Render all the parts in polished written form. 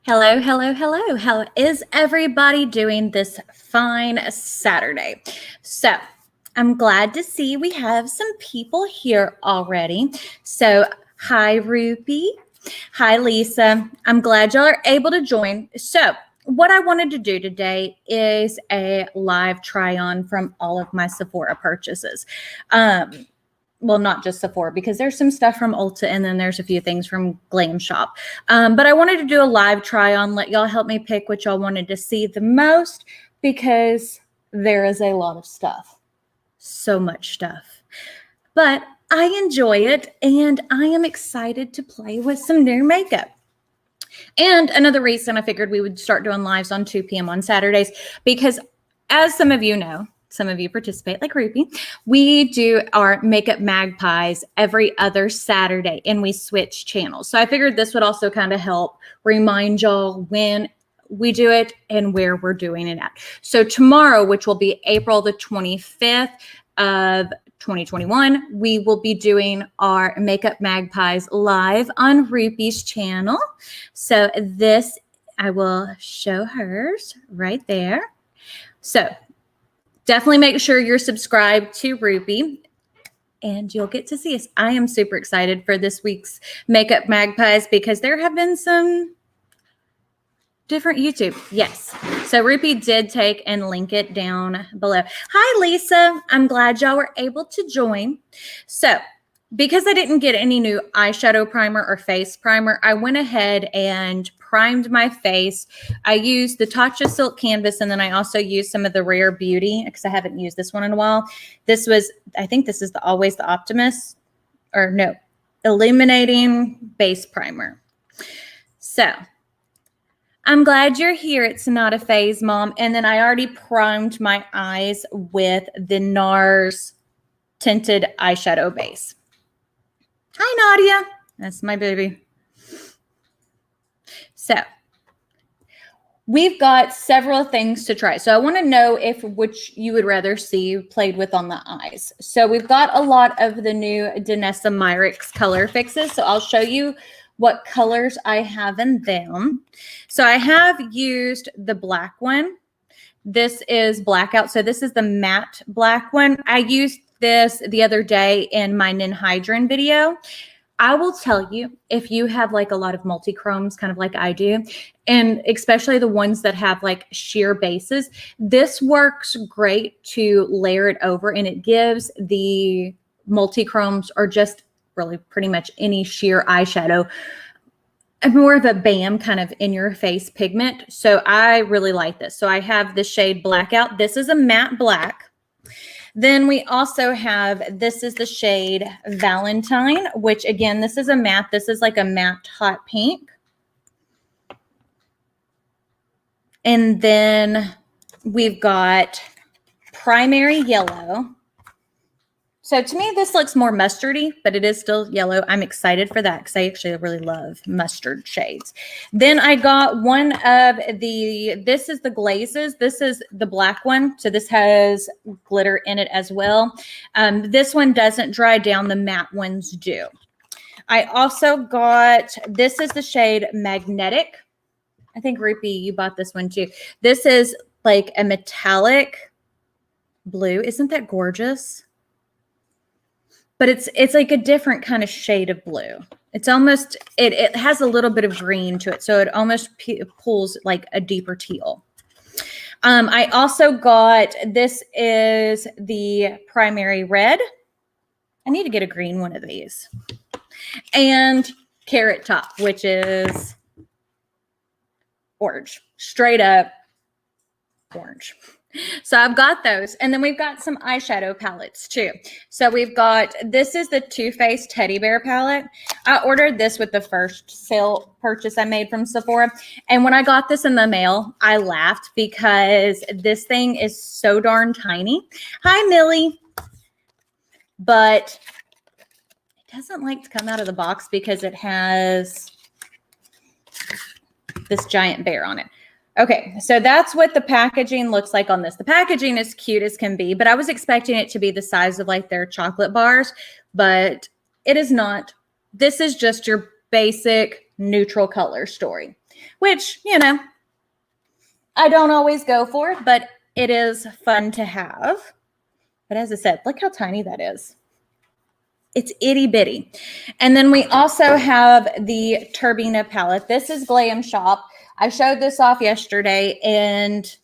Hello, hello, hello. How is everybody doing this fine Saturday? So I'm glad to see we have some people here already. So hi, Ruby. Hi, Lisa. I'm glad y'all are able to join. So what I wanted to do today is a live try on from all of my Sephora purchases. Well, not just Sephora, because there's some stuff from Ulta and then there's a few things from Glam Shop. But I wanted to do a live try on, let y'all help me pick what y'all wanted to see the most, because there is a lot of stuff. So much stuff. But I enjoy it, and I am excited to play with some new makeup. And another reason I figured we would start doing lives on 2 p.m. on Saturdays, because as some of you know, some of you participate like Ruby, we do our Makeup Magpies every other Saturday, and we switch channels. So I figured this would also kind of help remind y'all when we do it and where we're doing it at. So tomorrow, which will be April the 25th of 2021, we will be doing our Makeup Magpies live on Ruby's channel. So this, I will show hers right there. So definitely make sure you're subscribed to Ruby and you'll get to see us. I am super excited for this week's Makeup Magpies because there have been some different YouTube. Yes. So Ruby did take and link it down below. Hi, Lisa. I'm glad y'all were able to join. So because I didn't get any new eyeshadow primer or face primer, I went ahead and primed my face. I used the Tatcha Silk Canvas, and then I also used some of the Rare Beauty because I haven't used this one in a while. This was, I think this is the Always the Optimist, or no, Illuminating Base Primer. So I'm glad you're here. It's not a phase, Mom. And then I already primed my eyes with the NARS Tinted Eyeshadow Base. Hi, Nadia. That's my baby. So we've got several things to try. So I want to know which you would rather see played with on the eyes. So we've got a lot of the new Danessa Myrick's color fixes. So I'll show you what colors I have in them. So I have used the black one. This is Blackout. So this is the matte black one. I used this the other day in my Ninhydrin video. I will tell you, if you have like a lot of multi-chromes, kind of like I do, and especially the ones that have like sheer bases, this works great to layer it over, and it gives the multi-chromes, or just really pretty much any sheer eyeshadow, more of a bam kind of in your face pigment. So I really like this. So I have the shade Blackout. This is a matte black. Then we also have, this is the shade Valentine, which again, this is a matte. This is like a matte hot pink. And then we've got Primary Yellow. So to me, this looks more mustardy, but it is still yellow. I'm excited for that because I actually really love mustard shades. Then I got one of this is the glazes. This is the black one. So this has glitter in it as well. This one doesn't dry down. The matte ones do. I also got, this is the shade Magnetic. I think Ruby, you bought this one too. This is like a metallic blue. Isn't that gorgeous? But it's like a different kind of shade of blue. It's almost, it has a little bit of green to it. So it almost pulls like a deeper teal. I also got, this is the Primary Red. I need to get a green one of these. And Carrot Top, which is orange. Straight up orange. So I've got those. And then we've got some eyeshadow palettes too. So we've got, this is the Too Faced Teddy Bear palette. I ordered this with the first sale purchase I made from Sephora. And when I got this in the mail, I laughed because this thing is so darn tiny. Hi, Millie. But it doesn't like to come out of the box because it has this giant bear on it. Okay, so that's what the packaging looks like on this. The packaging is cute as can be, but I was expecting it to be the size of like their chocolate bars, but it is not. This is just your basic neutral color story, which, you know, I don't always go for, but it is fun to have. But as I said, look how tiny that is. It's itty bitty. And then we also have the Turbina palette. This is Glam Shop. I showed this off yesterday, and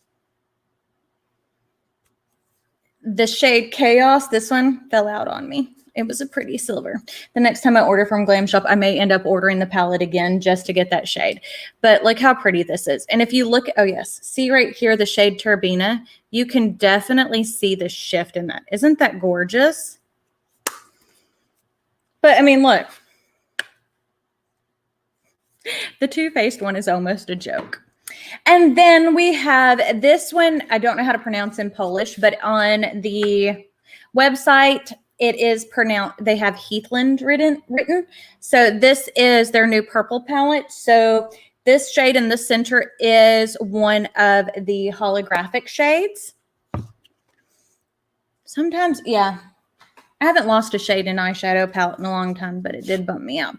the shade Chaos, this one fell out on me. It was a pretty silver. The next time I order from Glam Shop, I may end up ordering the palette again just to get that shade. But look how pretty this is. And if you look, oh yes, see right here, the shade Turbina, you can definitely see the shift in that. Isn't that gorgeous? But I mean, look, the Too Faced one is almost a joke. And then we have this one. I don't know how to pronounce in Polish, but on the website, it is pronounced, they have Heathland written. So this is their new purple palette. So this shade in the center is one of the holographic shades. Sometimes, yeah, I haven't lost a shade in eyeshadow palette in a long time, but it did bump me out.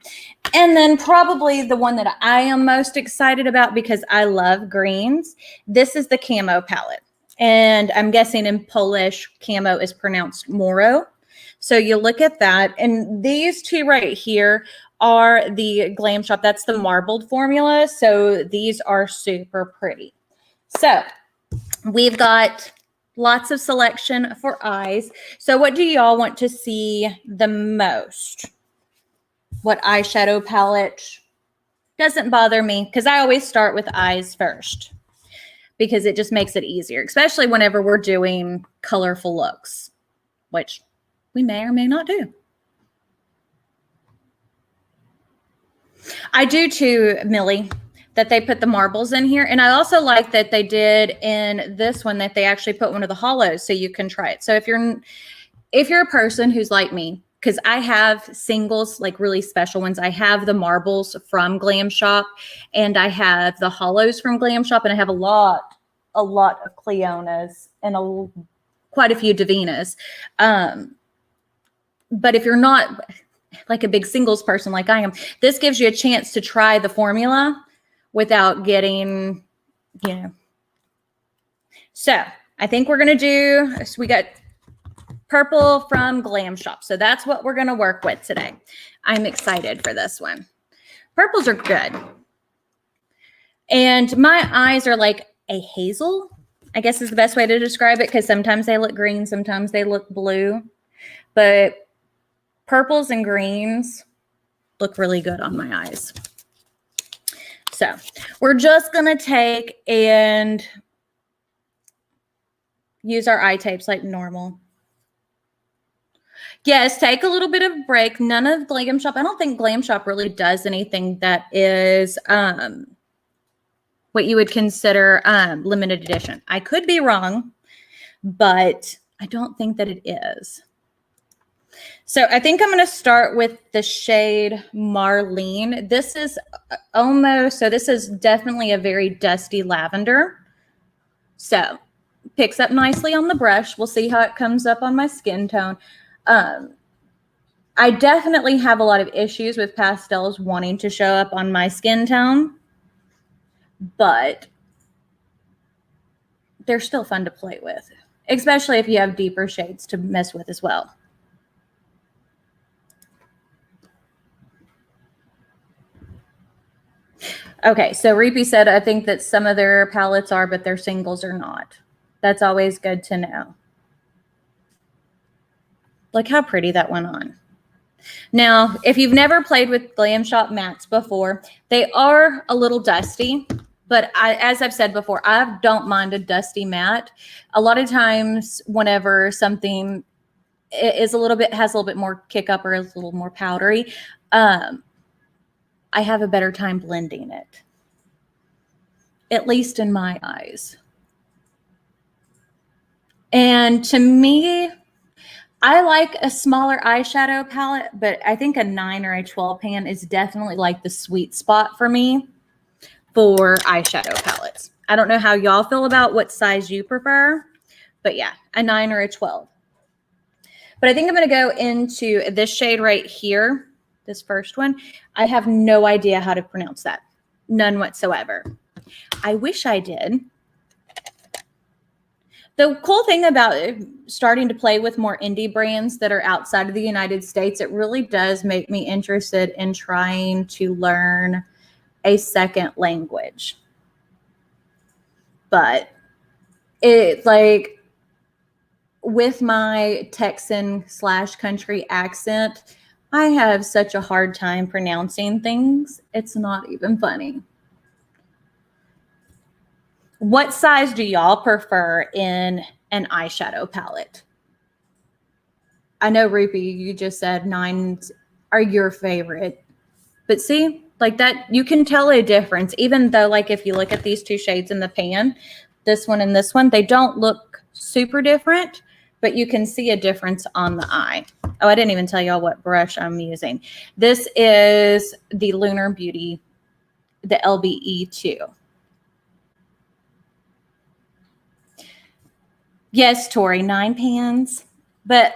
And then probably the one that I am most excited about because I love greens. This is the Camo palette. And I'm guessing in Polish, camo is pronounced moro. So you look at that. And these two right here are the Glam Shop. That's the marbled formula. So these are super pretty. So we've got lots of selection for eyes. So what do y'all want to see the most? What eyeshadow palette? Doesn't bother me because I always start with eyes first because it just makes it easier, especially whenever we're doing colorful looks, which we may or may not do. I do too, Millie, that they put the marbles in here. And I also like that they did in this one that they actually put one of the hollows so you can try it. So if you're a person who's like me, because I have singles, like really special ones. I have the marbles from Glam Shop and I have the hollows from Glam Shop, and I have a lot of Cleonas and quite a few Divinas. But if you're not like a big singles person like I am, this gives you a chance to try the formula without getting, you know. So I think we're going to do, so we got purple from Glam Shop. So that's what we're going to work with today. I'm excited for this one. Purples are good. And my eyes are like a hazel, I guess is the best way to describe it, because sometimes they look green, sometimes they look blue. But purples and greens look really good on my eyes. So we're just going to take and use our eye tapes like normal. Yes, take a little bit of a break. None of Glam Shop. I don't think Glam Shop really does anything that is what you would consider limited edition. I could be wrong, but I don't think that it is. So I think I'm going to start with the shade Marlene. This is almost, so this is definitely a very dusty lavender. So picks up nicely on the brush. We'll see how it comes up on my skin tone. I definitely have a lot of issues with pastels wanting to show up on my skin tone, but they're still fun to play with, especially if you have deeper shades to mess with as well. Okay, so Reapy said, I think that some of their palettes are, but their singles are not. That's always good to know. Look how pretty that went on. Now, if you've never played with Glam Shop mattes before, they are a little dusty, but as I've said before, I don't mind a dusty matte. A lot of times whenever something is has a little bit more kick up or is a little more powdery, I have a better time blending it, at least in my eyes. And to me, I like a smaller eyeshadow palette, but I think a 9 or a 12 pan is definitely like the sweet spot for me for eyeshadow palettes. I don't know how y'all feel about what size you prefer, but yeah, a 9 or a 12. But I think I'm going to go into this shade right here. this first one. I have no idea how to pronounce that. None whatsoever. I wish I did. The cool thing about starting to play with more indie brands that are outside of the United States, it really does make me interested in trying to learn a second language. But it, like, with my Texan/country accent, I have such a hard time pronouncing things. It's not even funny. What size do y'all prefer in an eyeshadow palette? I know, Rupi, you just said 9s are your favorite. But see, like that, you can tell a difference. Even though, like, if you look at these two shades in the pan, this one and this one, they don't look super different, but you can see a difference on the eye. Oh, I didn't even tell y'all what brush I'm using. This is the Lunar Beauty, the LBE2. Yes, Tori, 9 pans. But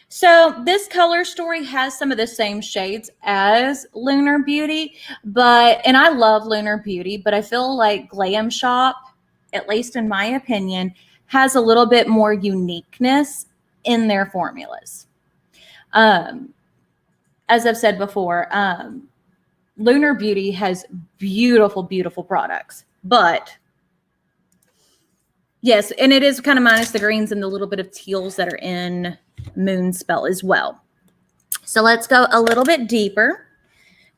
so this color story has some of the same shades as Lunar Beauty, and I love Lunar Beauty, but I feel like Glam Shop, at least in my opinion, has a little bit more uniqueness in their formulas. As I've said before, Lunar Beauty has beautiful, beautiful products, but yes, and it is kind of minus the greens and the little bit of teals that are in Moonspell as well. So let's go a little bit deeper.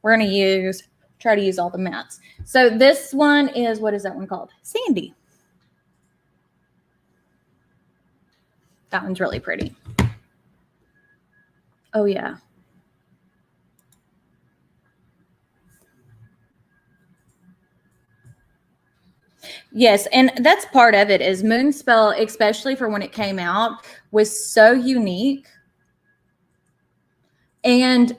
We're going to try to use all the mattes. So this one is, what is that one called? Sandy. That one's really pretty. Oh, yeah. Yes, and that's part of it is Moonspell, especially for when it came out, was so unique. And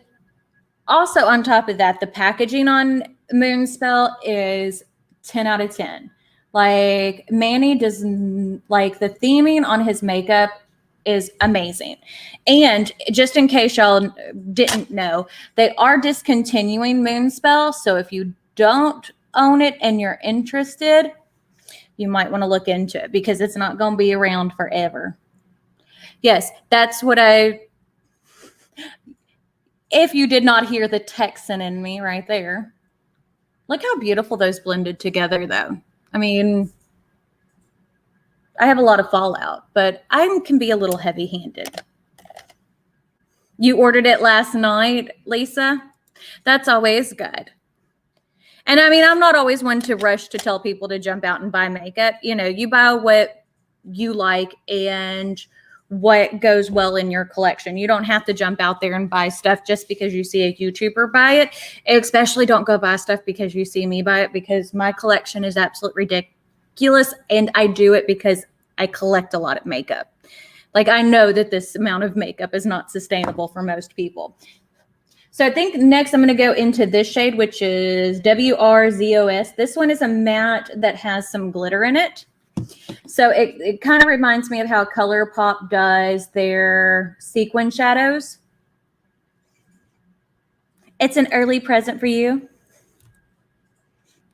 also on top of that, the packaging on Moonspell is 10 out of 10. Like, Manny doesn't, like, the theming on his makeup is amazing. And just in case y'all didn't know, they are discontinuing Moonspell. So if you don't own it and you're interested, you might want to look into it because it's not going to be around forever. Yes, that's what if you did not hear the Texan in me right there. Look how beautiful those blended together, though. I mean, I have a lot of fallout, but I can be a little heavy-handed. You ordered it last night, Lisa? That's always good. And I mean, I'm not always one to rush to tell people to jump out and buy makeup. You know, you buy what you like and what goes well in your collection. You don't have to jump out there and buy stuff just because you see a YouTuber buy it. Especially don't go buy stuff because you see me buy it, because my collection is absolutely ridiculous. And I do it because I collect a lot of makeup. Like, I know that this amount of makeup is not sustainable for most people. So I think next I'm going to go into this shade, which is WRZOS. This one is a matte that has some glitter in it. So it kind of reminds me of how ColourPop does their sequin shadows. It's an early present for you.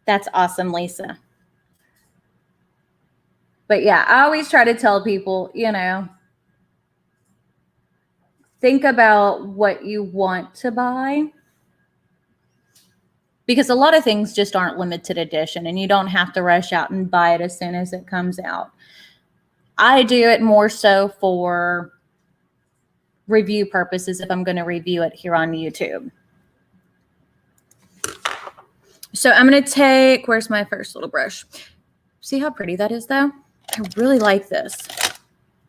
That's awesome, Lisa. But yeah, I always try to tell people, you know, think about what you want to buy, because a lot of things just aren't limited edition and you don't have to rush out and buy it as soon as it comes out. I do it more so for review purposes if I'm going to review it here on YouTube. So I'm going to take, where's my first little brush? See how pretty that is, though? I really like this.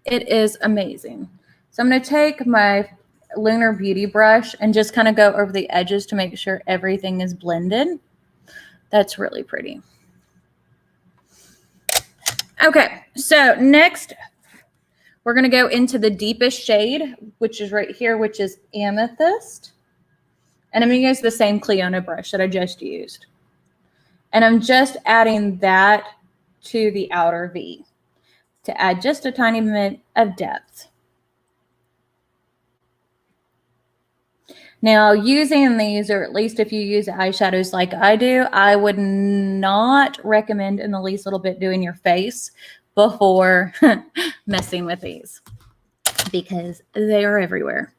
It is amazing. So I'm going to take my Lunar Beauty brush and just kind of go over the edges to make sure everything is blended. That's really pretty. Okay, so next we're going to go into the deepest shade, which is right here, which is Amethyst. And I'm going to use the same Cleona brush that I just used. And I'm just adding that to the outer V to add just a tiny bit of depth. Now, using these, or at least if you use eyeshadows like I do, I would not recommend in the least little bit doing your face before messing with these because they are everywhere.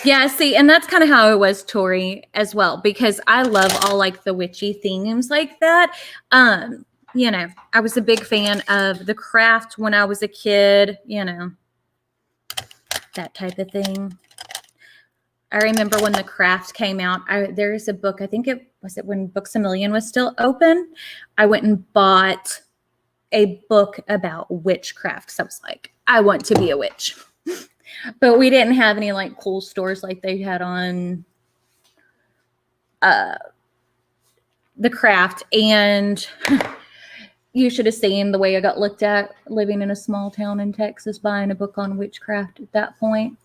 Yeah, see, and that's kind of how it was, Tori, as well, because I love all like the witchy themes like that. You know, I was a big fan of the craft when I was a kid, you know, that type of thing. I remember when the craft came out, there's a book, I think it was when Books A Million was still open. I went and bought a book about witchcraft. So I was like, I want to be a witch. But we didn't have any like cool stores like they had on the craft. And you should have seen the way I got looked at living in a small town in Texas, buying a book on witchcraft at that point.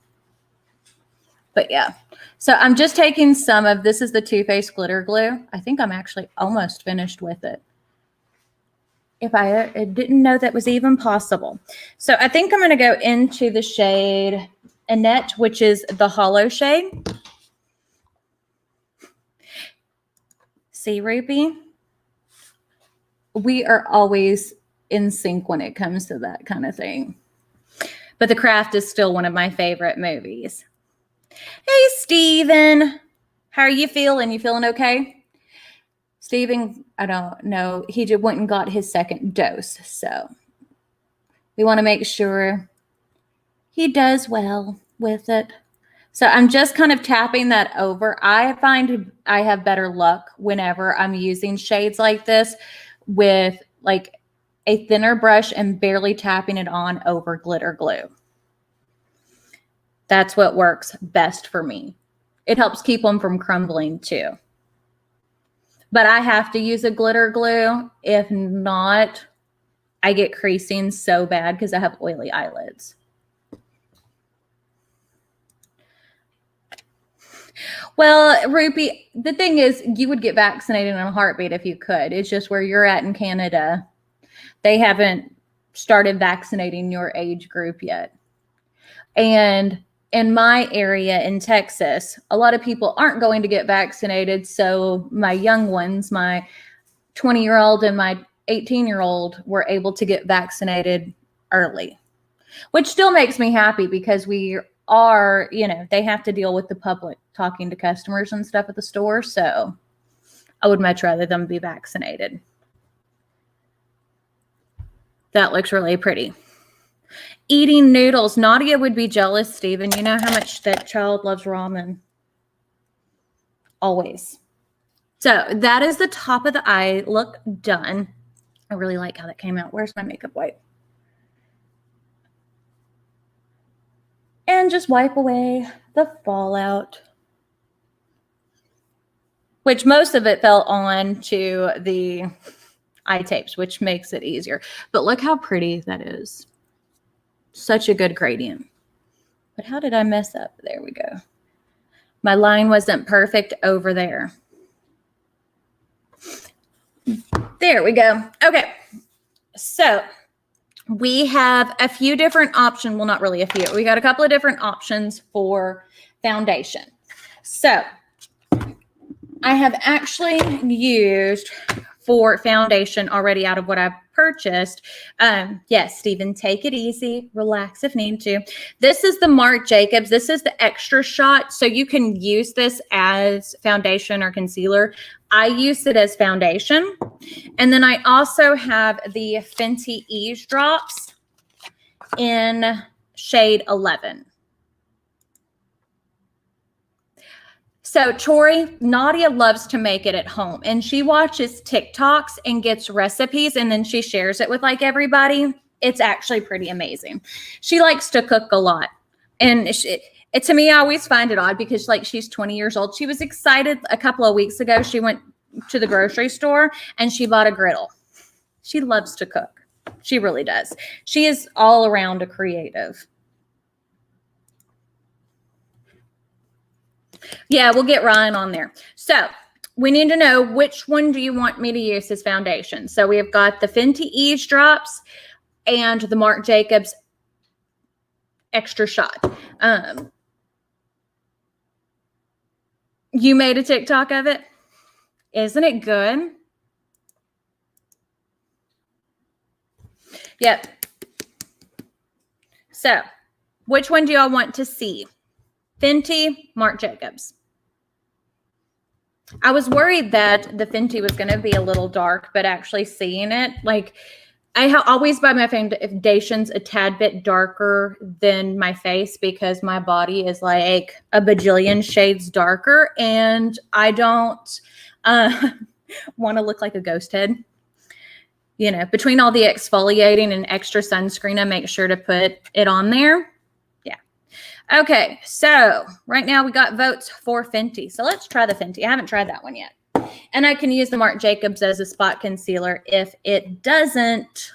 But yeah, so I'm just taking some of, this is the Too Faced glitter glue. I think I'm actually almost finished with it. If I didn't know that was even possible. So I think I'm going to go into the shade Annette, which is the hollow shade. See, Ruby? We are always in sync when it comes to that kind of thing. But The Craft is still one of my favorite movies. Hey, Steven. How are you feeling? You feeling okay? Steven, I don't know. He just went and got his second dose. So we want to make sure he does well with it. So I'm just kind of tapping that over. I find I have better luck whenever I'm using shades like this with like a thinner brush and barely tapping it on over glitter glue. That's what works best for me. It helps keep them from crumbling too. But I have to use a glitter glue. If not, I get creasing so bad because I have oily eyelids. Well, Ruby, the thing is, you would get vaccinated in a heartbeat if you could. It's just where you're at in Canada, they haven't started vaccinating your age group yet. And in my area in Texas, a lot of people aren't going to get vaccinated. So my young ones, my 20-year-old and my 18-year-old were able to get vaccinated early, which still makes me happy because we are, you know, they have to deal with the public talking to customers and stuff at the store. So I would much rather them be vaccinated. That looks really pretty. Eating noodles. Nadia would be jealous, Steven. You know how much that child loves ramen. Always. So that is the top of the eye look done. I really like how that came out. Where's my makeup wipe? And just wipe away the fallout. Which most of it fell on to the eye tapes, which makes it easier. But look how pretty that is. Such a good gradient. But how did I mess up? There we go. My line wasn't perfect over there. There we go. Okay. So we have a few different options. Well, not really a few. We got a couple of different options for foundation. So I have actually used for foundation already out of what I've purchased. Yes, Stephen, take it easy, relax if need to. This is the Marc Jacobs. This is the extra shot. So you can use this as foundation or concealer. I use it as foundation. And then I also have the Fenty Eavesdrops in shade 11. So Tori, Nadia loves to make it at home, and she watches TikToks and gets recipes, and then she shares it with like everybody. It's actually pretty amazing. She likes to cook a lot, and to me, I always find it odd because like she's 20 years old. She was excited a couple of weeks ago. She went to the grocery store and she bought a griddle. She loves to cook. She really does. She is all around a creative. Yeah, we'll get Ryan on there. So we need to know which one do you want me to use as foundation. So we have got the Fenty Eavesdrops and the Marc Jacobs extra shot. You made a TikTok of it? Isn't it good? Yep. So, which one do y'all want to see? Fenty, Marc Jacobs. I was worried that the Fenty was going to be a little dark, but actually seeing it, like, I always buy my foundations a tad bit darker than my face because my body is like a bajillion shades darker, and I don't want to look like a ghost head. You know, between all the exfoliating and extra sunscreen, I make sure to put it on there. Yeah. Okay, so right now we got votes for Fenty. So let's try the Fenty. I haven't tried that one yet. And I can use the Marc Jacobs as a spot concealer if it doesn't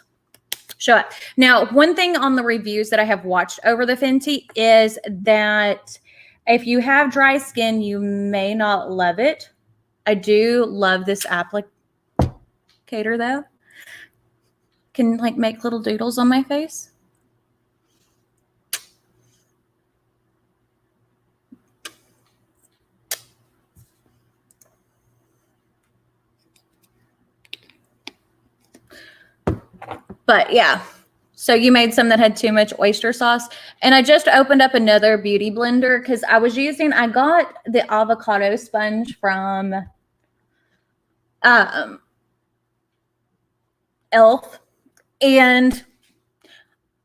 show up. Now, one thing on the reviews that I have watched over the Fenty is that if you have dry skin, you may not love it. I do love this applicator though. Can like make little doodles on my face. But yeah, so you made some that had too much oyster sauce. And I just opened up another beauty blender because I got the avocado sponge from Elf. And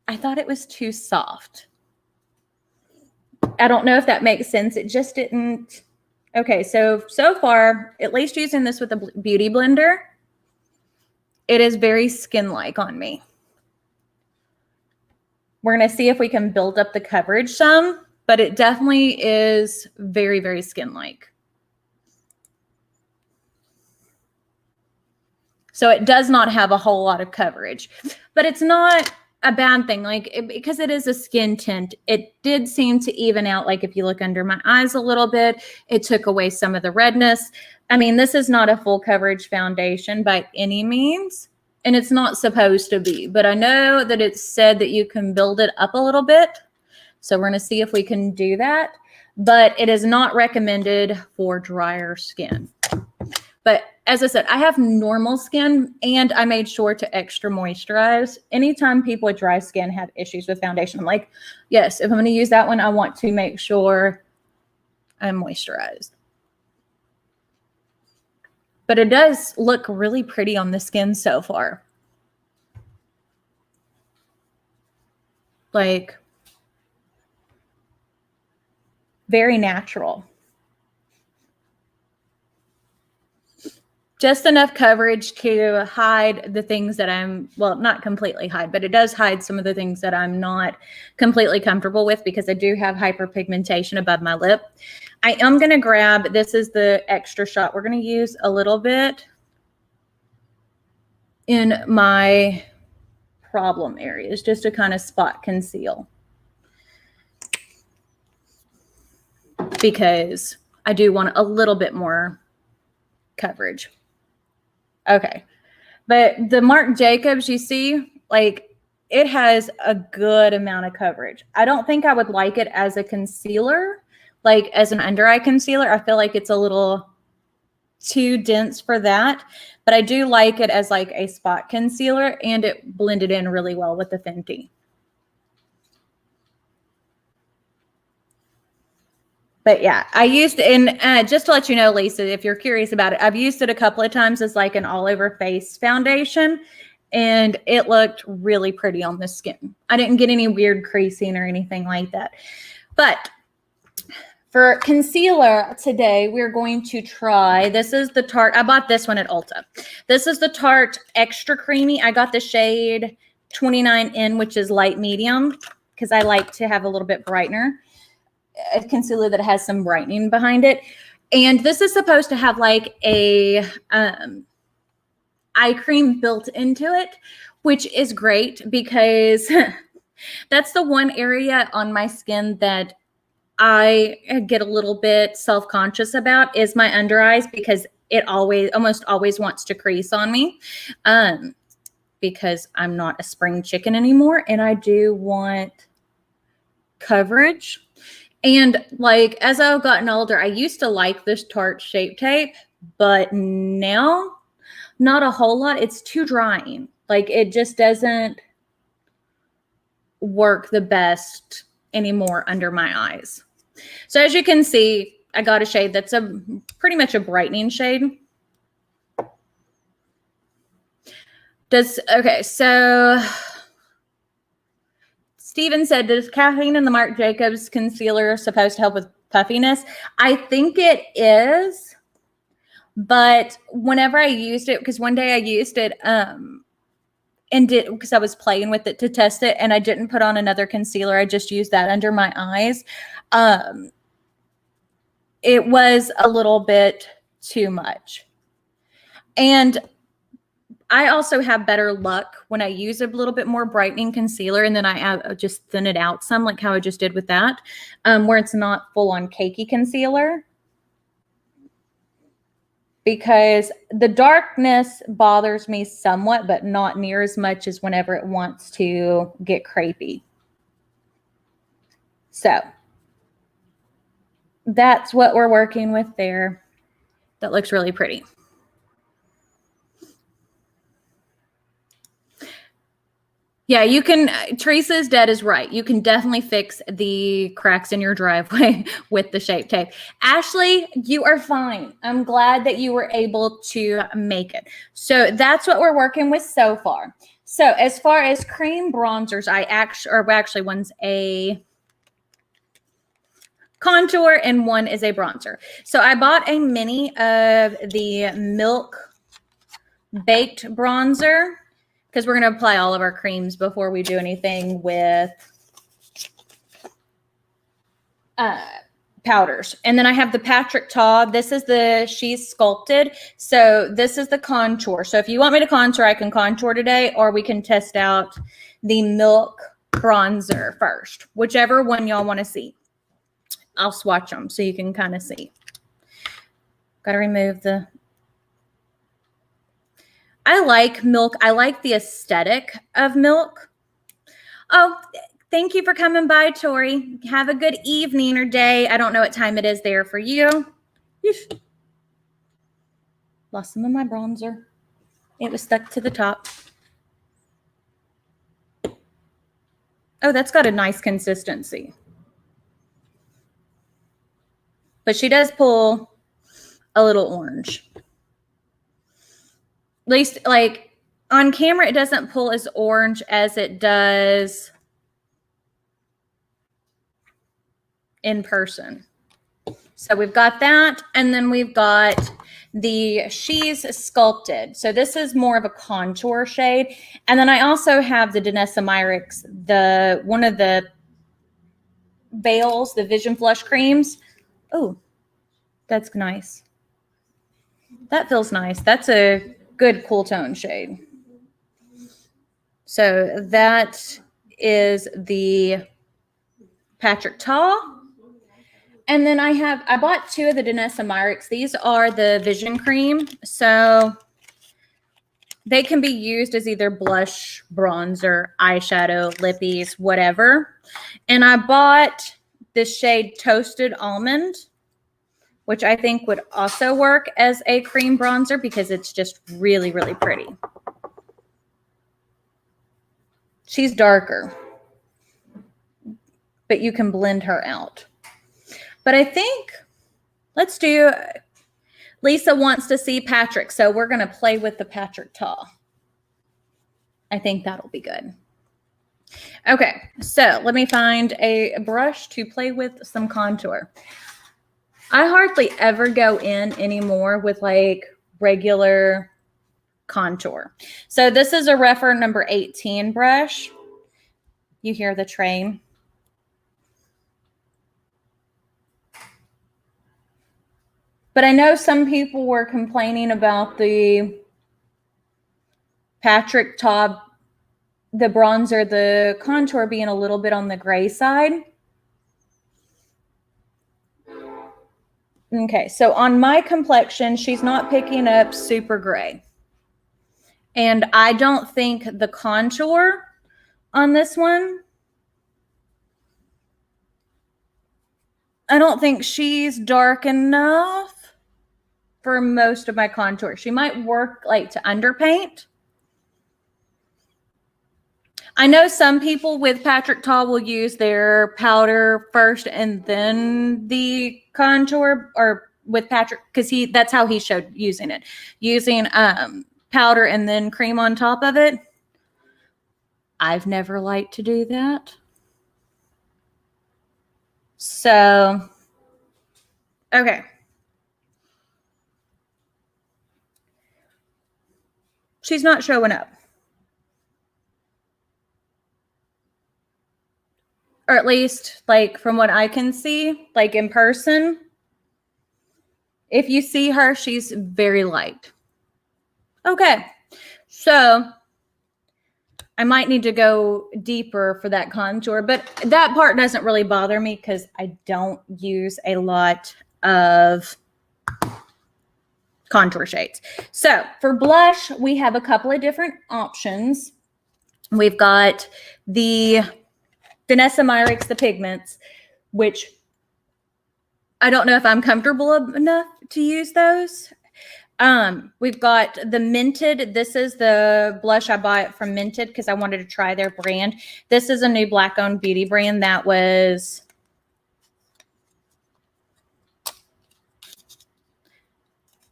I thought it was too soft. I don't know if that makes sense. It just didn't. Okay, so far, at least using this with a beauty blender, it is very skin-like on me. We're going to see if we can build up the coverage some, but it definitely is very, very skin-like. So it does not have a whole lot of coverage, but it's not a bad thing. Because it is a skin tint, it did seem to even out. Like if you look under my eyes a little bit, it took away some of the redness. I mean, this is not a full coverage foundation by any means, and it's not supposed to be, but I know that it's said that you can build it up a little bit. So we're going to see if we can do that, but it is not recommended for drier skin. But as I said, I have normal skin, and I made sure to extra moisturize. Anytime people with dry skin have issues with foundation, I'm like, yes, if I'm going to use that one, I want to make sure I'm moisturized. But it does look really pretty on the skin so far. Like, very natural. Just enough coverage to hide the things that well, not completely hide, but it does hide some of the things that I'm not completely comfortable with because I do have hyperpigmentation above my lip. I am going to grab, this is the extra shot. We're going to use a little bit in my problem areas just to kind of spot conceal. Because I do want a little bit more coverage. Okay, but the Marc Jacobs, you see, like it has a good amount of coverage. I don't think I would like it as a concealer, like as an under eye concealer. I feel like it's a little too dense for that, but I do like it as like a spot concealer, and it blended in really well with the Fenty. But yeah, I used it, and just to let you know, Lisa, if you're curious about it, I've used it a couple of times as like an all-over face foundation, and it looked really pretty on the skin. I didn't get any weird creasing or anything like that. But for concealer today, we're going to try, this is the Tarte. I bought this one at Ulta. This is the Tarte Extra Creamy. I got the shade 29N, which is light medium, because I like to have a little bit brightener. A concealer that has some brightening behind it. And this is supposed to have like a eye cream built into it, which is great because that's the one area on my skin that I get a little bit self-conscious about is my under eyes, because it almost always wants to crease on me because I'm not a spring chicken anymore. And I do want coverage. And like, as I've gotten older, I used to like this Tarte Shape Tape, but now not a whole lot. It's too drying. Like, it just doesn't work the best anymore under my eyes. So as you can see, I got a shade that's pretty much a brightening shade. Okay, so Steven said, does caffeine in the Marc Jacobs concealer supposed to help with puffiness? I think it is, but whenever I used it, because one day I used it because I was playing with it to test it, and I didn't put on another concealer. I just used that under my eyes. It was a little bit too much. And I also have better luck when I use a little bit more brightening concealer, and then I just thin it out some, like how I just did with that, where it's not full on cakey concealer. Because the darkness bothers me somewhat, but not near as much as whenever it wants to get crepey. So that's what we're working with there. That looks really pretty. Yeah, you can, Teresa's dead is right. You can definitely fix the cracks in your driveway with the Shape Tape. Ashley, you are fine. I'm glad that you were able to make it. So that's what we're working with so far. So as far as cream bronzers, actually one's a contour and one is a bronzer. So I bought a mini of the Milk Baked Bronzer, because we're going to apply all of our creams before we do anything with powders. And then I have the Patrick Ta. This is she's sculpted. So this is the contour. So if you want me to contour, I can contour today, or we can test out the Milk Bronzer first. Whichever one y'all want to see. I'll swatch them so you can kind of see. Got to remove the... I like Milk. I like the aesthetic of Milk. Oh, thank you for coming by, Tori. Have a good evening or day. I don't know what time it is there for you. Lost some of my bronzer. It was stuck to the top. Oh, that's got a nice consistency. But she does pull a little orange. At least, like, on camera, it doesn't pull as orange as it does in person. So we've got that, and then we've got she's sculpted. So this is more of a contour shade. And then I also have the Danessa Myrick's, one of the Veils, the Vision Flush creams. Oh, that's nice. That feels nice. That's a good cool tone shade. So that is the Patrick Ta. And then I bought two of the Danessa Myrick's. These are the Vision Cream. So they can be used as either blush, bronzer, eyeshadow, lippies, whatever. And I bought this shade Toasted Almond, which I think would also work as a cream bronzer because it's just really, really pretty. She's darker, but you can blend her out. But I think let's do, Lisa wants to see Patrick, so we're going to play with the Patrick Ta. I think that'll be good. Okay, so let me find a brush to play with some contour. I hardly ever go in anymore with like regular contour. So this is a Refer number 18 brush. You hear the train. But I know some people were complaining about the Patrick Ta, the bronzer, the contour being a little bit on the gray side. Okay, so on my complexion, she's not picking up super gray. And I don't think the contour on this one I don't think she's dark enough for most of my contour. She might work like to underpaint. I know some people with Patrick Ta will use their powder first and then the contour, or with Patrick, because that's how he showed using it. Using powder and then cream on top of it. I've never liked to do that. So, okay. She's not showing up. Or at least, like, from what I can see, like in person, if you see her, she's very light. Okay. So, I might need to go deeper for that contour, but that part doesn't really bother me because I don't use a lot of contour shades. So for blush, we have a couple of different options. We've got the Danessa Myrick's The Pigments, which I don't know if I'm comfortable enough to use those. We've got the Minted. This is the blush I bought from Minted because I wanted to try their brand. This is a new Black-owned beauty brand that was...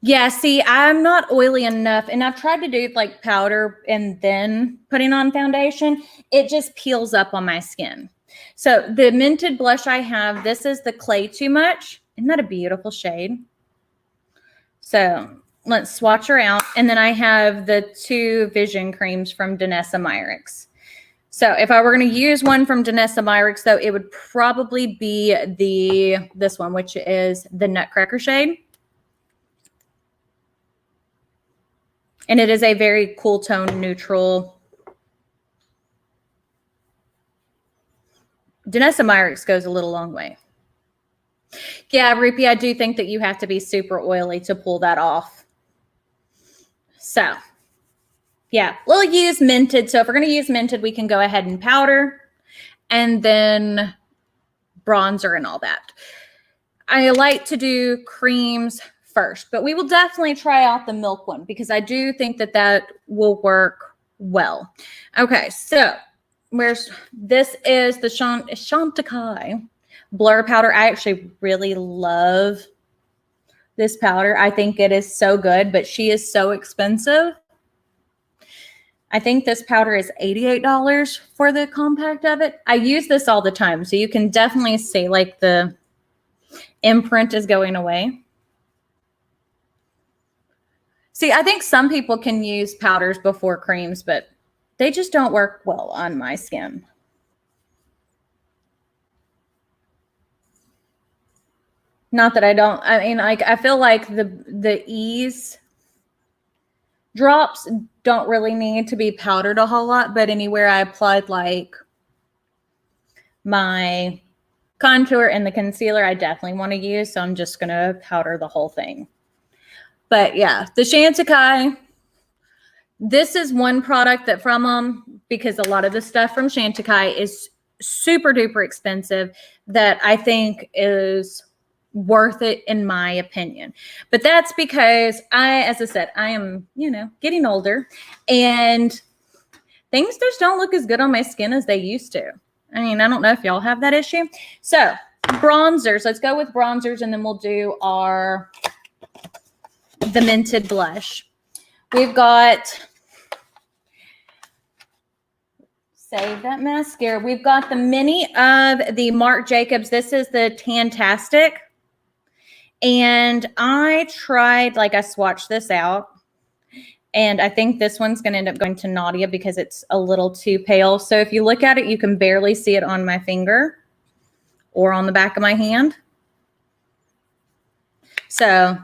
Yeah, see, I'm not oily enough, and I've tried to do like powder and then putting on foundation. It just peels up on my skin. So the Minted blush I have, this is the Clay Too Much. Isn't that a beautiful shade? So let's swatch her out. And then I have the two Vision Creams from Danessa Myrick's. So if I were going to use one from Danessa Myrick's, though, it would probably be this one, which is the Nutcracker shade. And it is a very cool tone, neutral. Danessa Myrick's goes a little long way. Yeah, Rupi, I do think that you have to be super oily to pull that off. So, yeah, we'll use Minted. So if we're going to use Minted, we can go ahead and powder and then bronzer and all that. I like to do creams first, but we will definitely try out the milk one because I do think that that will work well. Okay, so this is the Shantikai Blur powder. I actually really love this powder. I think it is so good, but she is so expensive. I think this powder is $88 for the compact of it. I use this all the time, so you can definitely see like the imprint is going away. See, I think some people can use powders before creams, but they just don't work well on my skin. Not that I don't, I mean, like, I feel like the ease drops don't really need to be powdered a whole lot, but anywhere I applied like my contour and the concealer, I definitely want to use, so I'm just going to powder the whole thing. But yeah, the Shantikai, this is one product that from them, because a lot of the stuff from Shantikai is super duper expensive, that I think is worth it in my opinion. But that's because as I said, I am, getting older and things just don't look as good on my skin as they used to. I mean, I don't know if y'all have that issue. So bronzers, let's go with bronzers and then we'll do the Minted blush. We've got, save that mascara. We've got the mini of the Marc Jacobs. This is the Tantastic. And I tried, I swatched this out. And I think this one's going to end up going to Nadia because it's a little too pale. So if you look at it, you can barely see it on my finger or on the back of my hand. So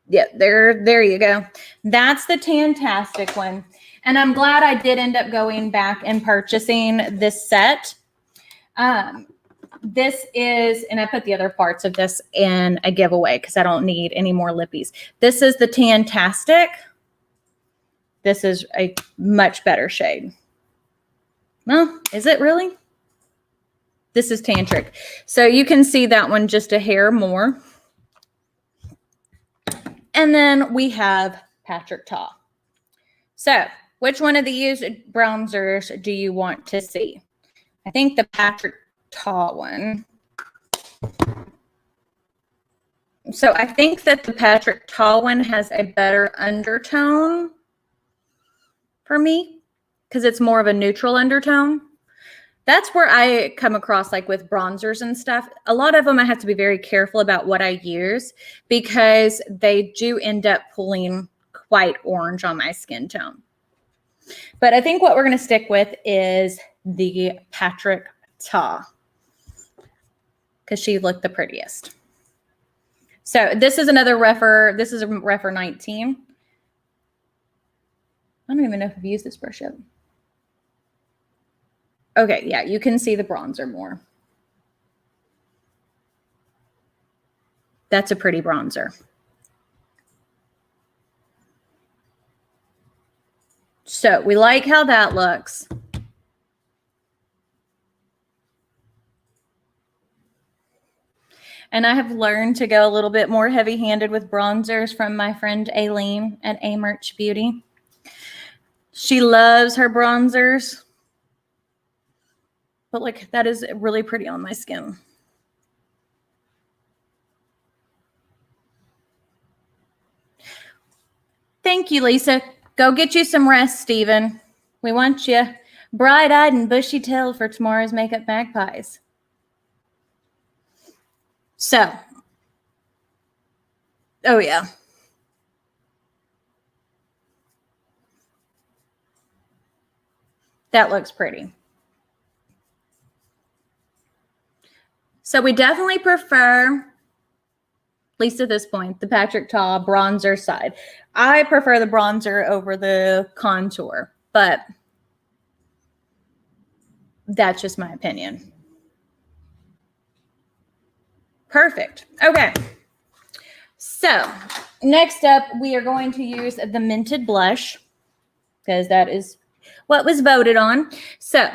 yeah, there you go. That's the Tantastic one. And I'm glad I did end up going back and purchasing this set. This is, and I put the other parts of this in a giveaway because I don't need any more lippies. This is the Tantastic. This is a much better shade. Well, is it really? This is Tantric. So you can see that one just a hair more. And then we have Patrick Ta. So which one of these bronzers do you want to see? I think the Patrick Ta one. So I think that the Patrick Ta one has a better undertone for me because it's more of a neutral undertone. That's where I come across like with bronzers and stuff. A lot of them I have to be very careful about what I use because they do end up pulling quite orange on my skin tone. But I think what we're going to stick with is the Patrick Ta because she looked the prettiest. So this is another Refer. This is a Refer 19. I don't even know if I've used this brush yet. Okay, yeah, you can see the bronzer more. That's a pretty bronzer. So we like how that looks. And I have learned to go a little bit more heavy-handed with bronzers from my friend Aileen at A Merch Beauty. She loves her bronzers. But like, that is really pretty on my skin. Thank you, Lisa. Go get you some rest, Stephen. We want you bright-eyed and bushy-tailed for tomorrow's Makeup Magpies. So, oh yeah. That looks pretty. So we definitely prefer, at least at this point, the Patrick Ta bronzer side. I prefer the bronzer over the contour, but that's just my opinion. Perfect. Okay. So next up, we are going to use the Mented Blush because that is what was voted on. So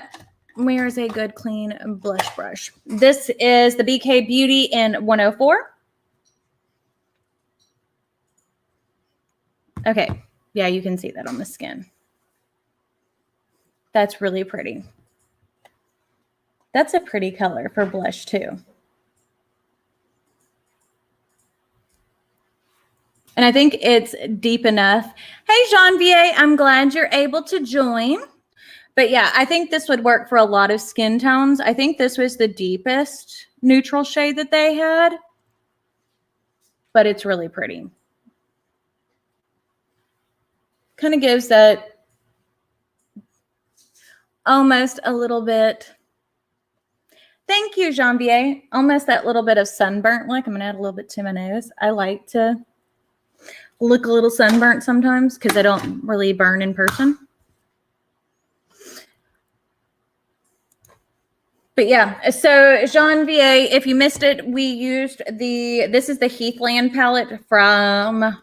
where is a good clean blush brush? This is the BK Beauty in 104. Okay. Yeah, you can see that on the skin. That's really pretty. That's a pretty color for blush too. And I think it's deep enough. Hey, Jean-Vier, I'm glad you're able to join. But yeah, I think this would work for a lot of skin tones. I think this was the deepest neutral shade that they had. But it's really pretty. Kind of gives that almost a little bit. Thank you, Jean-Vier. Almost that little bit of sunburnt look. I'm going to add a little bit to my nose. I like to look a little sunburnt sometimes because I don't really burn in person. But yeah, so Jean-Vier, if you missed it, we used this is the Heathland palette from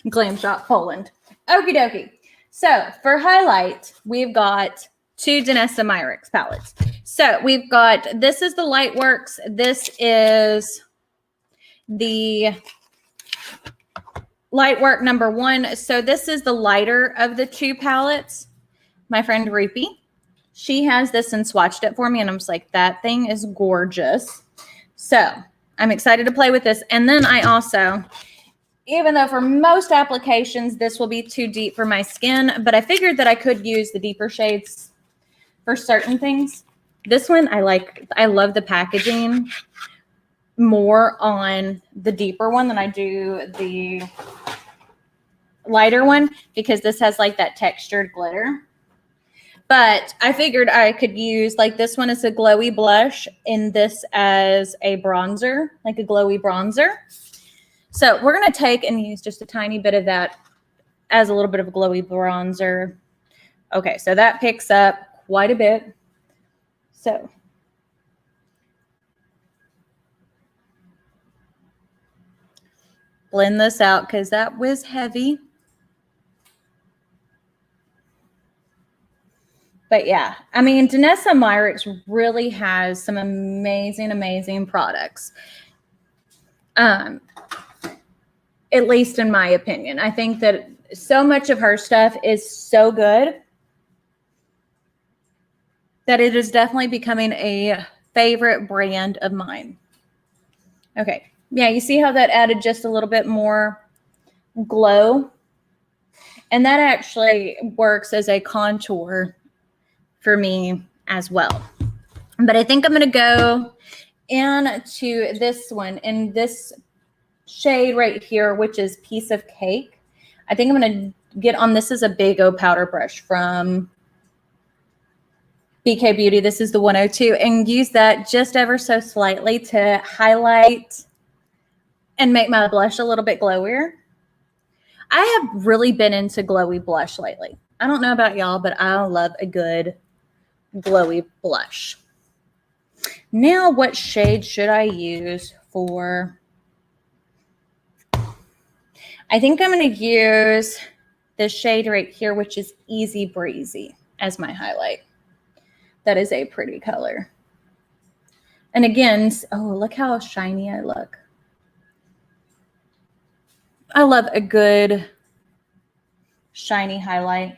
Glam Shop Poland. Okie dokie. So for highlight, we've got two Danessa Myrick's palettes. So we've got, this is the Lightworks. This is the Lightwork #1. So this is the lighter of the two palettes. My friend Rupi, she has this and swatched it for me, and I'm just like, that thing is gorgeous. So I'm excited to play with this. And then I also, even though for most applications, this will be too deep for my skin, but I figured that I could use the deeper shades for certain things. This one, I love the packaging more on the deeper one than I do the lighter one because this has like that textured glitter. But I figured I could use like this one as a glowy blush and this as a bronzer, like a glowy bronzer. So we're going to take and use just a tiny bit of that as a little bit of a glowy bronzer. Okay, so that picks up quite a bit. So blend this out because that was heavy. But yeah, I mean, Danessa Myrick really has some amazing, amazing products. At least in my opinion. I think that so much of her stuff is so good that it is definitely becoming a favorite brand of mine. Okay. Yeah, you see how that added just a little bit more glow? And that actually works as a contour for me as well. But I think I'm going to go into this one in this shade right here, which is Piece of Cake. I think I'm going to get on, this is a Big O powder brush from BK Beauty. This is the 102, and use that just ever so slightly to highlight and make my blush a little bit glowier. I have really been into glowy blush lately. I don't know about y'all, but I love a good glowy blush. Now, what shade should I use for? I think I'm going to use this shade right here, which is Easy Breezy, as my highlight. That is a pretty color. And again, oh, look how shiny I look. I love a good shiny highlight.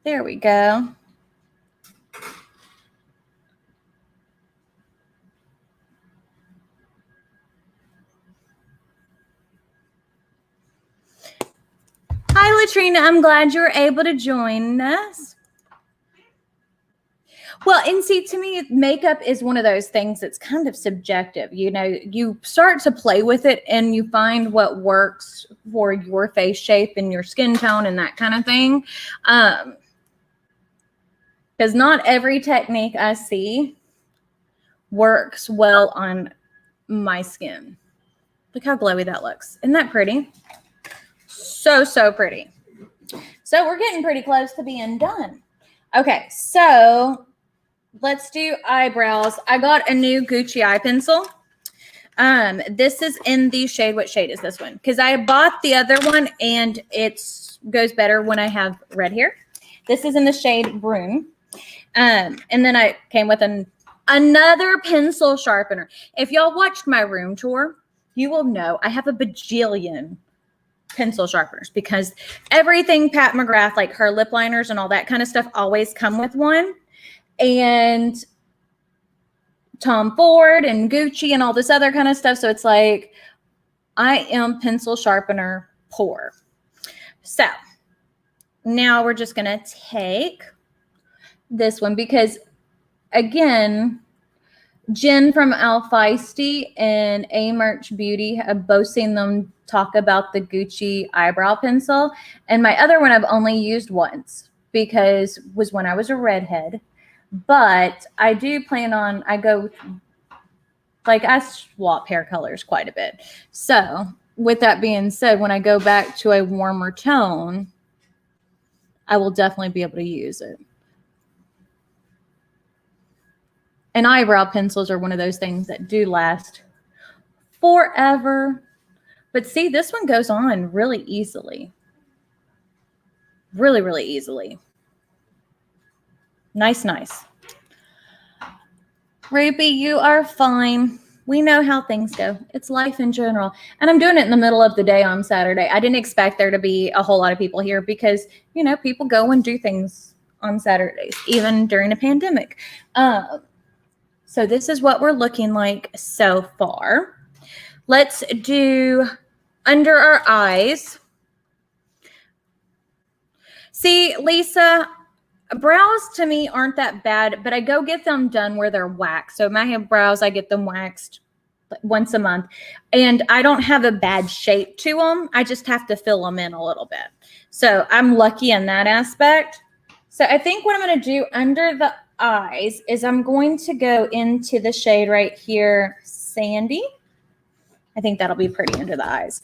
There we go. Hi, Latrina. I'm glad you were able to join us. Well, and see, to me, makeup is one of those things that's kind of subjective. You know, you start to play with it and you find what works for your face shape and your skin tone and that kind of thing. Because not every technique I see works well on my skin. Look how glowy that looks. Isn't that pretty? So, so pretty. So we're getting pretty close to being done. Okay, so let's do eyebrows. I got a new Gucci eye pencil. This is in the shade. What shade is this one? Because I bought the other one and it goes better when I have red hair. This is in the shade Brune. And then I came with another pencil sharpener. If y'all watched my room tour, you will know I have a bajillion pencil sharpeners because everything Pat McGrath, like her lip liners and all that kind of stuff, always come with one. And Tom Ford and Gucci and all this other kind of stuff. So it's like, I am pencil sharpener poor. So now we're just going to take this one because, again, Jen from Al Feisty and A Merch Beauty have both seen them talk about the Gucci eyebrow pencil. And my other one I've only used once because it was when I was a redhead. But I do plan on, I swap hair colors quite a bit. So with that being said, when I go back to a warmer tone, I will definitely be able to use it. And eyebrow pencils are one of those things that do last forever. But see, this one goes on really easily. Really, really easily. Nice, nice. Ruby, you are fine. We know how things go. It's life in general. And I'm doing it in the middle of the day on Saturday. I didn't expect there to be a whole lot of people here because, you know, people go and do things on Saturdays, even during a pandemic. So this is what we're looking like so far. Let's do under our eyes. See, Lisa, brows to me aren't that bad, but I go get them done where they're waxed. So my brows, I get them waxed once a month. And I don't have a bad shape to them. I just have to fill them in a little bit. So I'm lucky in that aspect. So I think what I'm going to do under the eyes is I'm going to go into the shade right here, Sandy. I think that'll be pretty under the eyes.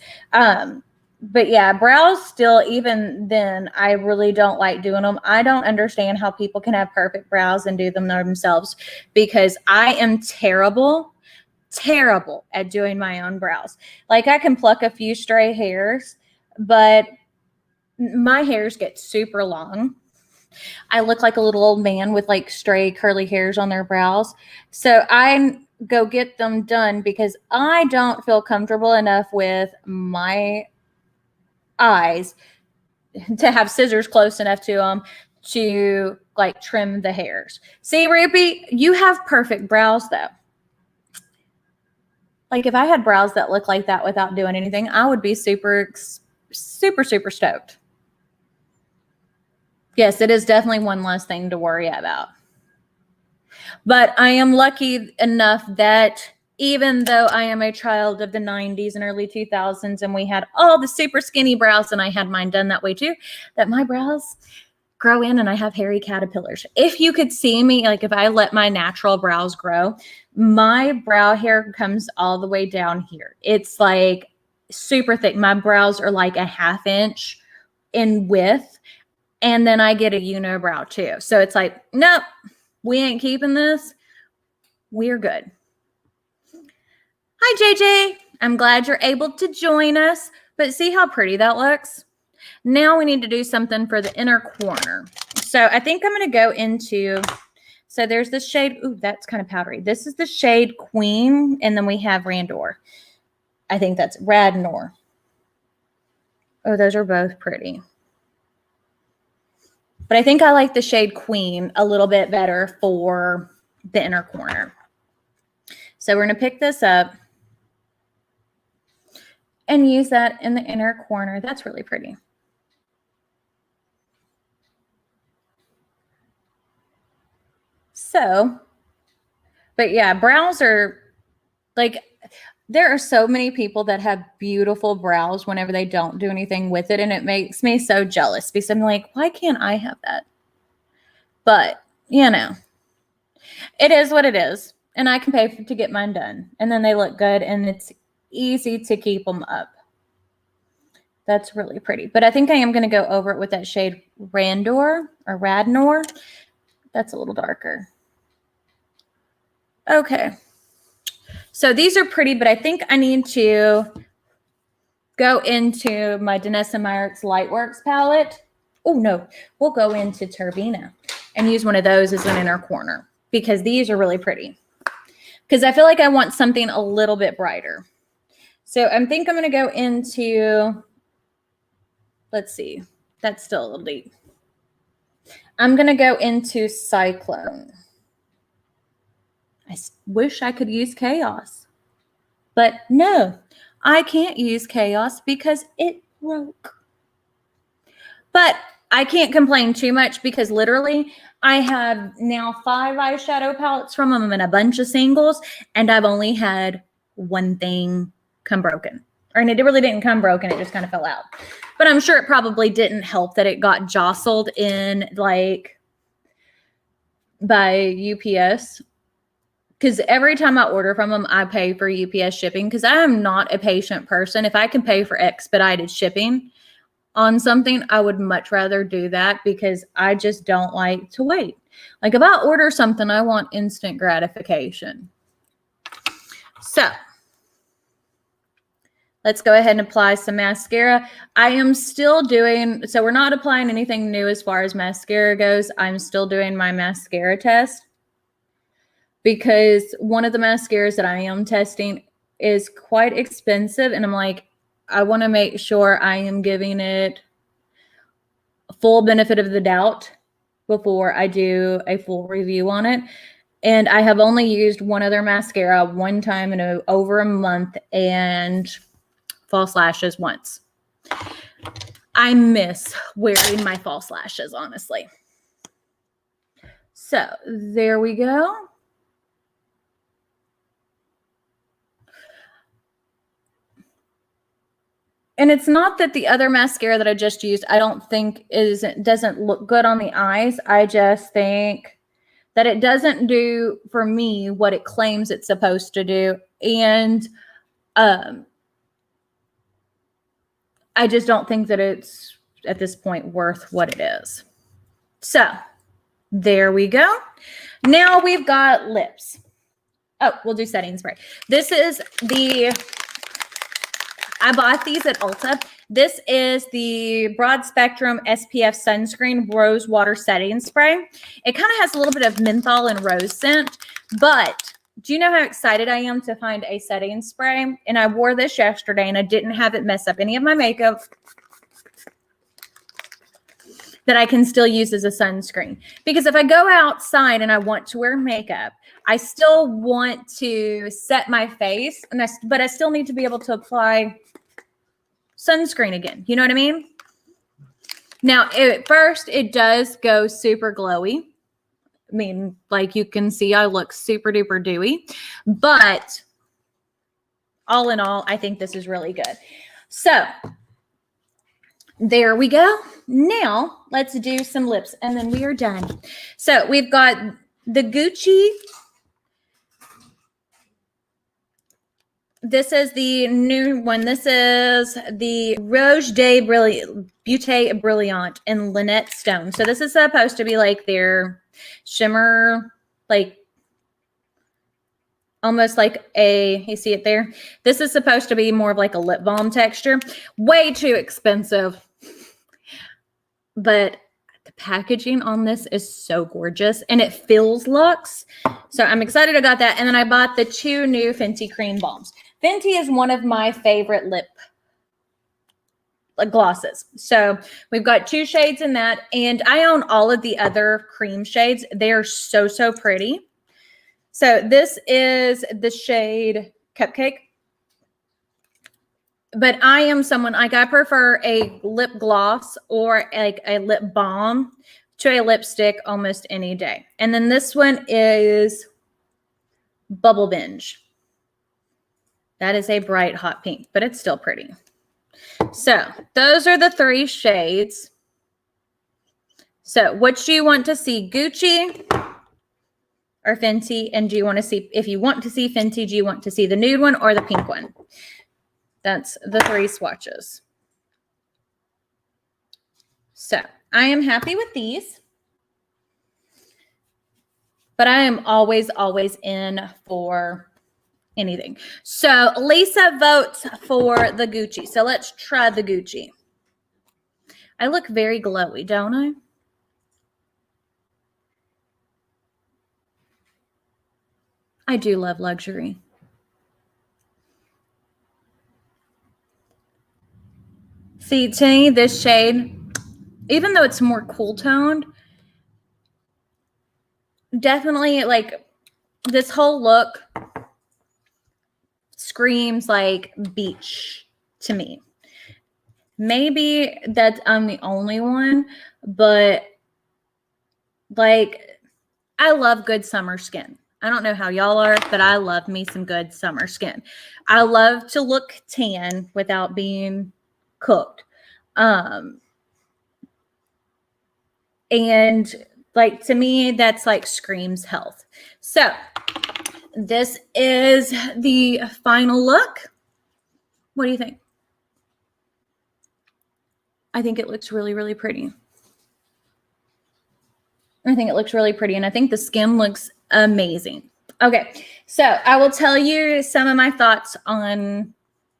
But yeah, brows still, even then, I really don't like doing them. I don't understand how people can have perfect brows and do them themselves because I am terrible at doing my own brows. Like I can pluck a few stray hairs, but my hairs get super long. I look like a little old man with like stray curly hairs on their brows. So I go get them done because I don't feel comfortable enough with my eyes to have scissors close enough to them to like trim the hairs. See, Ruby, you have perfect brows though. Like if I had brows that look like that without doing anything, I would be super, super, super stoked. Yes, it is definitely one less thing to worry about. But I am lucky enough that even though I am a child of the 90s and early 2000s and we had all the super skinny brows, and I had mine done that way too, that my brows grow in and I have hairy caterpillars. If you could see me, like if I let my natural brows grow, my brow hair comes all the way down here. It's like super thick. My brows are like a ½ inch in width. And then I get a unibrow too. So it's like, nope, we ain't keeping this. We're good. Hi, JJ. I'm glad you're able to join us. But see how pretty that looks? Now we need to do something for the inner corner. So I think I'm going to go into, so there's the shade. Ooh, that's kind of powdery. This is the shade Queen. And then we have Randor. I think that's Radnor. Oh, those are both pretty. But I think I like the shade Queen a little bit better for the inner corner. So we're going to pick this up and use that in the inner corner. That's really pretty. So, but yeah, brows are like, there are so many people that have beautiful brows whenever they don't do anything with it. And it makes me so jealous because I'm like, why can't I have that? But, you know, it is what it is. And I can pay to get mine done. And then they look good and it's easy to keep them up. That's really pretty. But I think I am going to go over it with that shade Randor or Radnor. That's a little darker. Okay. So these are pretty, but I think I need to go into my Danessa Myrick's Lightworks palette. Oh, no. We'll go into Turbina and use one of those as an inner corner because these are really pretty. Because I feel like I want something a little bit brighter. So I think I'm going to go into, let's see. That's still a little deep. I'm going to go into Cyclone. I wish I could use Chaos. But no, I can't use Chaos because it broke. But I can't complain too much because literally I have now 5 eyeshadow palettes from them and a bunch of singles. And I've only had one thing come broken. And it really didn't come broken. It just kind of fell out. But I'm sure it probably didn't help that it got jostled in like by UPS. Because every time I order from them, I pay for UPS shipping because I am not a patient person. If I can pay for expedited shipping on something, I would much rather do that because I just don't like to wait. Like if I order something, I want instant gratification. So let's go ahead and apply some mascara. I am still doing, so we're not applying anything new as far as mascara goes. I'm still doing my mascara test. Because one of the mascaras that I am testing is quite expensive. And I'm like, I want to make sure I am giving it full benefit of the doubt before I do a full review on it. And I have only used one other mascara one time in over a month and false lashes once. I miss wearing my false lashes, honestly. So there we go. And it's not that the other mascara that I just used, I don't think doesn't look good on the eyes. I just think that it doesn't do for me what it claims it's supposed to do. And I just don't think that it's at this point worth what it is. So there we go. Now we've got lips. Oh, we'll do setting spray. This is the I bought these at Ulta. This is the Broad Spectrum SPF Sunscreen Rose Water Setting Spray. It kind of has a little bit of menthol and rose scent, but do you know how excited I am to find a setting spray? And I wore this yesterday and I didn't have it mess up any of my makeup that I can still use as a sunscreen. Because if I go outside and I want to wear makeup, I still want to set my face, but I still need to be able to apply sunscreen again. You know what I mean? Now, at first, it does go super glowy. I mean, like you can see, I look super duper dewy. But all in all, I think this is really good. So there we go. Now, let's do some lips, and then we are done. So we've got the Gucci. This is the new one. This is the Rouge de Beauté Brilliant in Lynette Stone. So this is supposed to be like their shimmer, like almost like you see it there? This is supposed to be more of like a lip balm texture. Way too expensive. But the packaging on this is so gorgeous. And it feels luxe. So I'm excited I got that. And then I bought the 2 new Fenty cream balms. Fenty is one of my favorite lip glosses. So we've got 2 shades in that. And I own all of the other cream shades. They are so, so pretty. So this is the shade Cupcake. But I am someone, like I prefer a lip gloss or like a lip balm to a lipstick almost any day. And then this one is Bubble Binge. That is a bright hot pink, but it's still pretty. So those are the 3 shades. So what do you want to see, Gucci or Fenty? And do you want to see, if you want to see Fenty, do you want to see the nude one or the pink one? That's the 3 swatches. So I am happy with these, but I am always, always in for anything. So Lisa votes for the Gucci. So let's try the Gucci. I look very glowy, don't I? I do love luxury. See, to me, this shade, even though it's more cool toned, definitely like this whole look screams like beach to me. Maybe that I'm the only one, but like I love good summer skin. I don't know how y'all are, but I love me some good summer skin. I love to look tan without being cooked. And like to me, that's like screams health. So this is the final look. What do you think? I think it looks really, really pretty. I think it looks really pretty, and I think the skin looks amazing. Okay, so I will tell you some of my thoughts on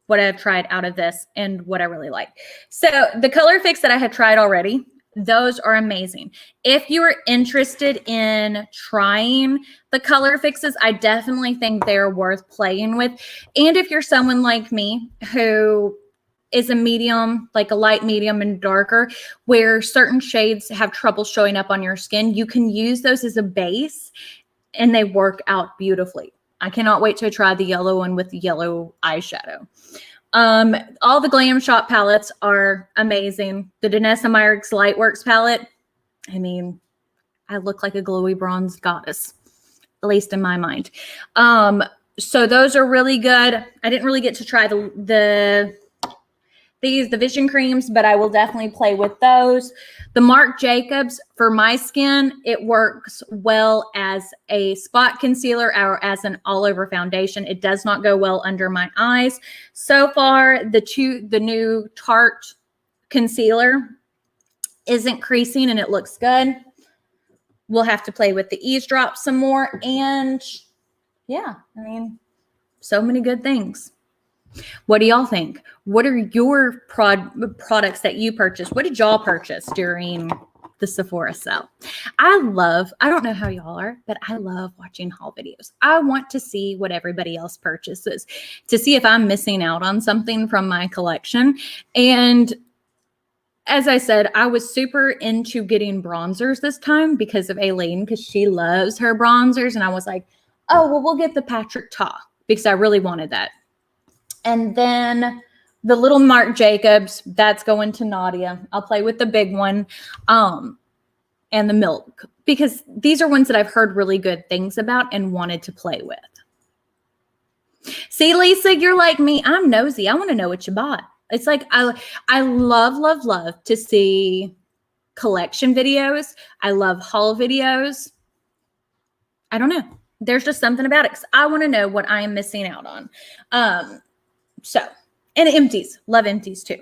what I've tried out of this and what I really like. So the color fix that I have tried already, those are amazing. If you are interested in trying the color fixes, I definitely think they're worth playing with. And if you're someone like me who is a medium, like a light, medium, and darker, where certain shades have trouble showing up on your skin, you can use those as a base and they work out beautifully. I cannot wait to try the yellow one with the yellow eyeshadow. All the Glam Shop palettes are amazing. The Danessa Myrick's Lightworks palette, I mean, I look like a glowy bronze goddess, at least in my mind. So those are really good. I didn't really get to try the Vision Creams, but I will definitely play with those. The Marc Jacobs, for my skin, it works well as a spot concealer or as an all-over foundation. It does not go well under my eyes. So far, the new Tarte concealer isn't creasing and it looks good. We'll have to play with the Eavesdrop some more. And yeah, I mean, so many good things. What do y'all think? What are your products that you purchased? What did y'all purchase during the Sephora sale? I don't know how y'all are, but I love watching haul videos. I want to see what everybody else purchases to see if I'm missing out on something from my collection. And as I said, I was super into getting bronzers this time because of Aileen, because she loves her bronzers. And I was like, oh, well, we'll get the Patrick Ta because I really wanted that. And then the little Marc Jacobs, that's going to Nadia. I'll play with the big one and the milk because these are ones that I've heard really good things about and wanted to play with. See, Lisa, you're like me. I'm nosy. I want to know what you bought. It's like I love to see collection videos. I love haul videos. I don't know. There's just something about it because I want to know what I am missing out on. And empties. Love empties too.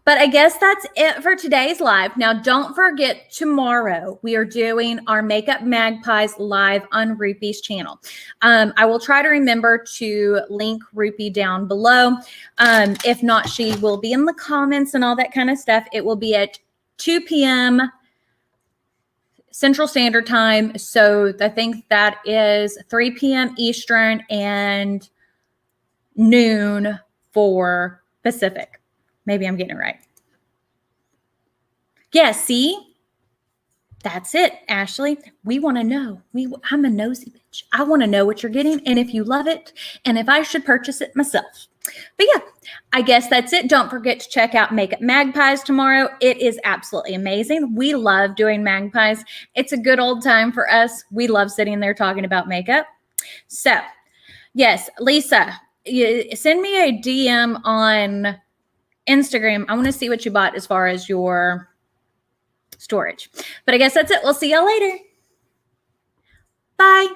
But I guess that's it for today's live. Now, don't forget, tomorrow we are doing our Makeup Magpies live on Rupee's channel. I will try to remember to link Rupee down below. If not, she will be in the comments and all that kind of stuff. It will be at 2 p.m. Central Standard Time. So I think that is 3 p.m. Eastern and noon for Pacific. Maybe I'm getting it right. Yeah, see? That's it, Ashley. We want to know. I'm a nosy bitch. I want to know what you're getting and if you love it and if I should purchase it myself. But yeah, I guess that's it. Don't forget to check out Makeup Magpies tomorrow. It is absolutely amazing. We love doing Magpies. It's a good old time for us. We love sitting there talking about makeup. So, yes, Lisa, send me a DM on Instagram. I want to see what you bought as far as your storage. But I guess that's it. We'll see y'all later. Bye.